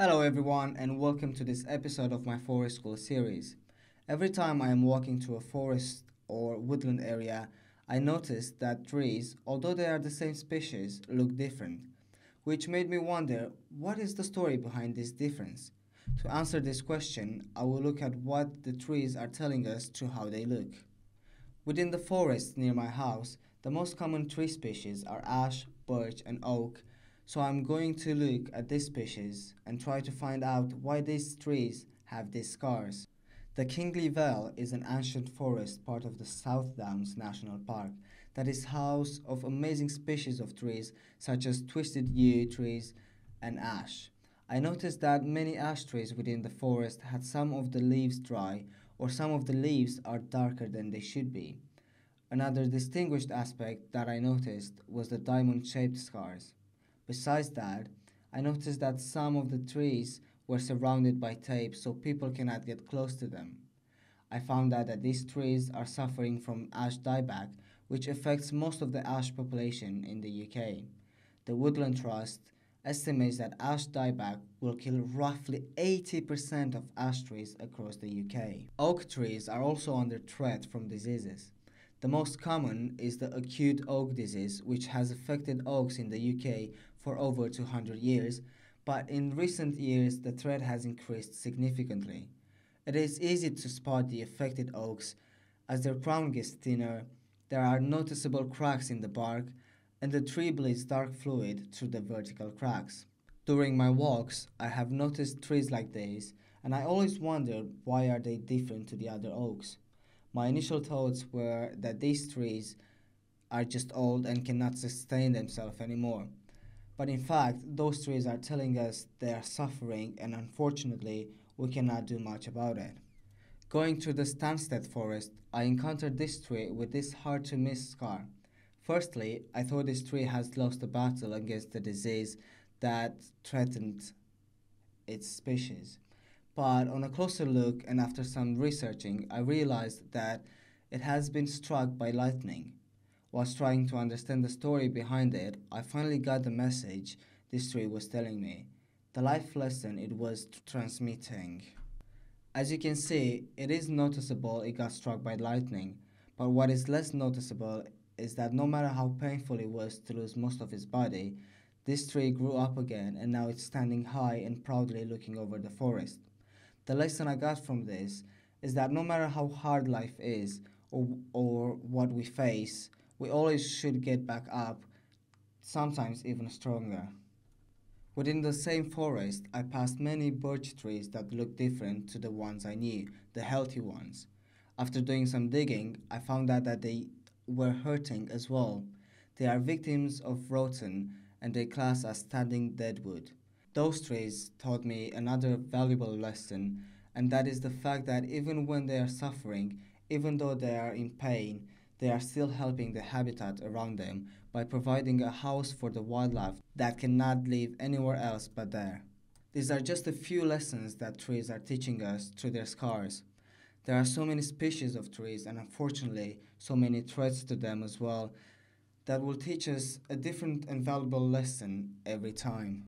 Hello, everyone, and welcome to this episode of my Forest School series. Every time I am walking through a forest or woodland area, I notice that trees, although they are the same species, look different, which made me wonder what is the story behind this difference? To answer this question, I will look at what the trees are telling us to how they look. Within the forest near my house, the most common tree species are ash, birch, and oak, so I'm going to look at these species and try to find out why these trees have these scars. The Kingley Vale is an ancient forest part of the South Downs National Park that is house of amazing species of trees such as twisted yew trees and ash. I noticed that many ash trees within the forest had some of the leaves dry or some of the leaves are darker than they should be. Another distinguished aspect that I noticed was the diamond shaped scars. Besides that, I noticed that some of the trees were surrounded by tape so people cannot get close to them. I found out that these trees are suffering from ash dieback, which affects most of the ash population in the UK. The Woodland Trust estimates that ash dieback will kill roughly 80% of ash trees across the UK. Oak trees are also under threat from diseases. The most common is the acute oak disease, which has affected oaks in the UK for over 200 years, but in recent years the threat has increased significantly. It is easy to spot the affected oaks as their crown gets thinner, there are noticeable cracks in the bark, and the tree bleeds dark fluid through the vertical cracks. During my walks, I have noticed trees like these, and I always wondered why are they different to the other oaks. My initial thoughts were that these trees are just old and cannot sustain themselves anymore. But in fact, those trees are telling us they are suffering, and unfortunately, we cannot do much about it. Going through the Stansted forest, I encountered this tree with this hard to miss scar. Firstly, I thought this tree has lost the battle against the disease that threatened its species. But on a closer look and after some researching, I realized that it has been struck by lightning. Whilst trying to understand the story behind it, I finally got the message this tree was telling me, the life lesson it was transmitting. As you can see, it is noticeable it got struck by lightning, but what is less noticeable is that no matter how painful it was to lose most of his body, this tree grew up again and now it's standing high and proudly looking over the forest. The lesson I got from this is that no matter how hard life is or what we face, we always should get back up, sometimes even stronger. Within the same forest, I passed many birch trees that looked different to the ones I knew, the healthy ones. After doing some digging, I found out that they were hurting as well. They are victims of rotten and they class as standing deadwood. Those trees taught me another valuable lesson, and that is the fact that even when they are suffering, even though they are in pain, they are still helping the habitat around them by providing a house for the wildlife that cannot live anywhere else but there. These are just a few lessons that trees are teaching us through their scars. There are so many species of trees, and unfortunately, so many threats to them as well, that will teach us a different and valuable lesson every time.